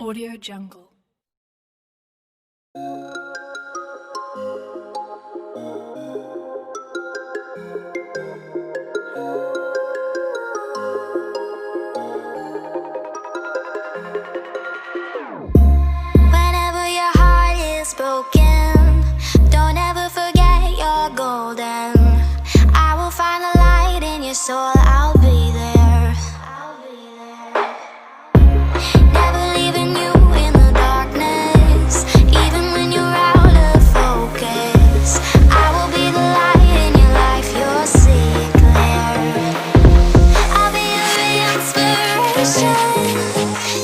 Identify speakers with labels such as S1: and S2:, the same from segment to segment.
S1: Audio Jungle.
S2: Whenever your heart is broken, don't ever forget you're golden. I will find the light in your soul, I'll be there. Never leaving you in the darkness, even when you're out of focus. I will be the light in your life, you'll see it clear. I'll be your inspiration,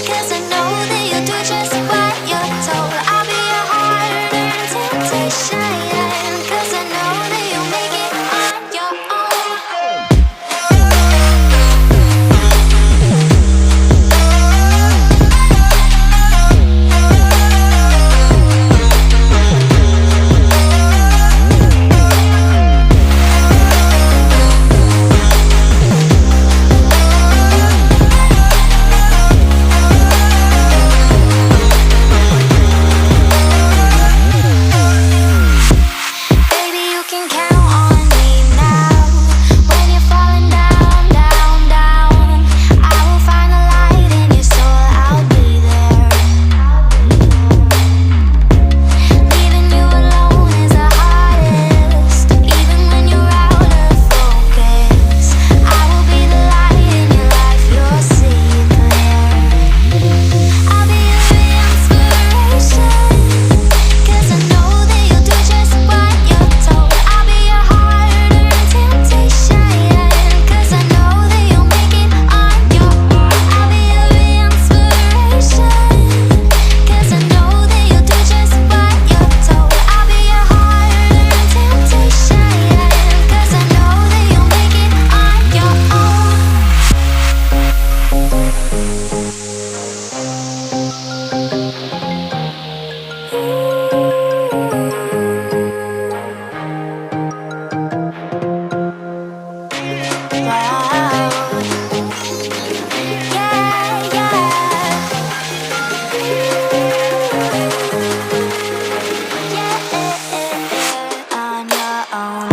S2: 'cause I know that you'll do just what you're told. I'll be your hard-earned temptation, 'cause I know that you'll make it on your own. Baby, you can count on me now. When you're falling down, down, down, I will find the light in your soul, I'll be there. Leaving you alone is the hardest, even when you're out of focus. I will be the light in your life, you'll see it clear. I'll be your inspiration, 'cause I know that you'll do just what you're told. I'll be your hard-earned temptation, 'cause I know that you'll make it on your own. I'll be your inspiration, 'cause I know that you'll do just what you're told. I'll be your hard-earned temptation, 'cause I know that you'll make it on your own. Wow. Yeah, yeah. On your own.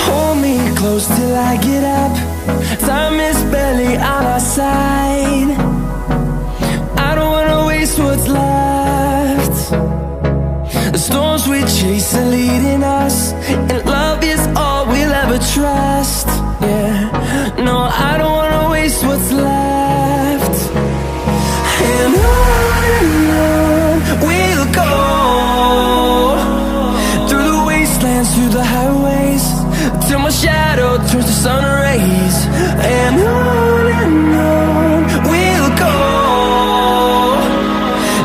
S3: Hold me close till I get up. Time is barely on our side. I don't wanna waste what's left. The storms we chase are leading us, and love is all we'll ever trust. Yeah, no, I don't wanna waste what's left. And on we'll go, through the wastelands, through the highways, till my shadow turns to sun rays. And on we'll go,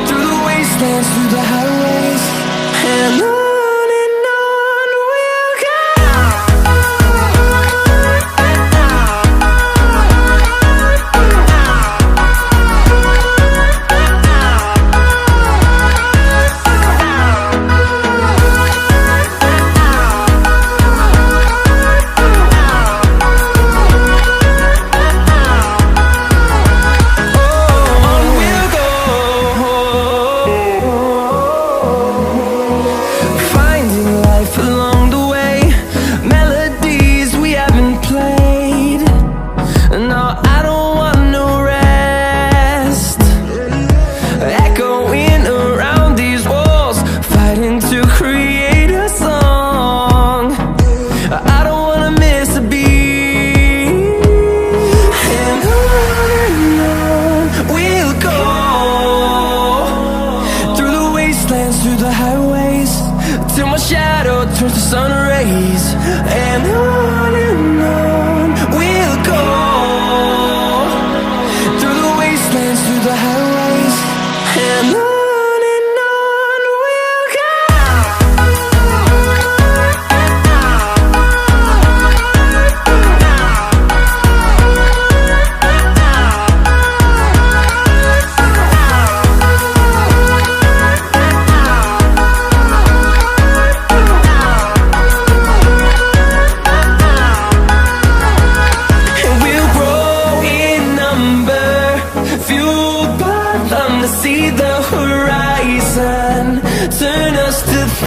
S3: through the wastelands, through the highways, and on we'll go. turns to sun rays, and on through the highways, and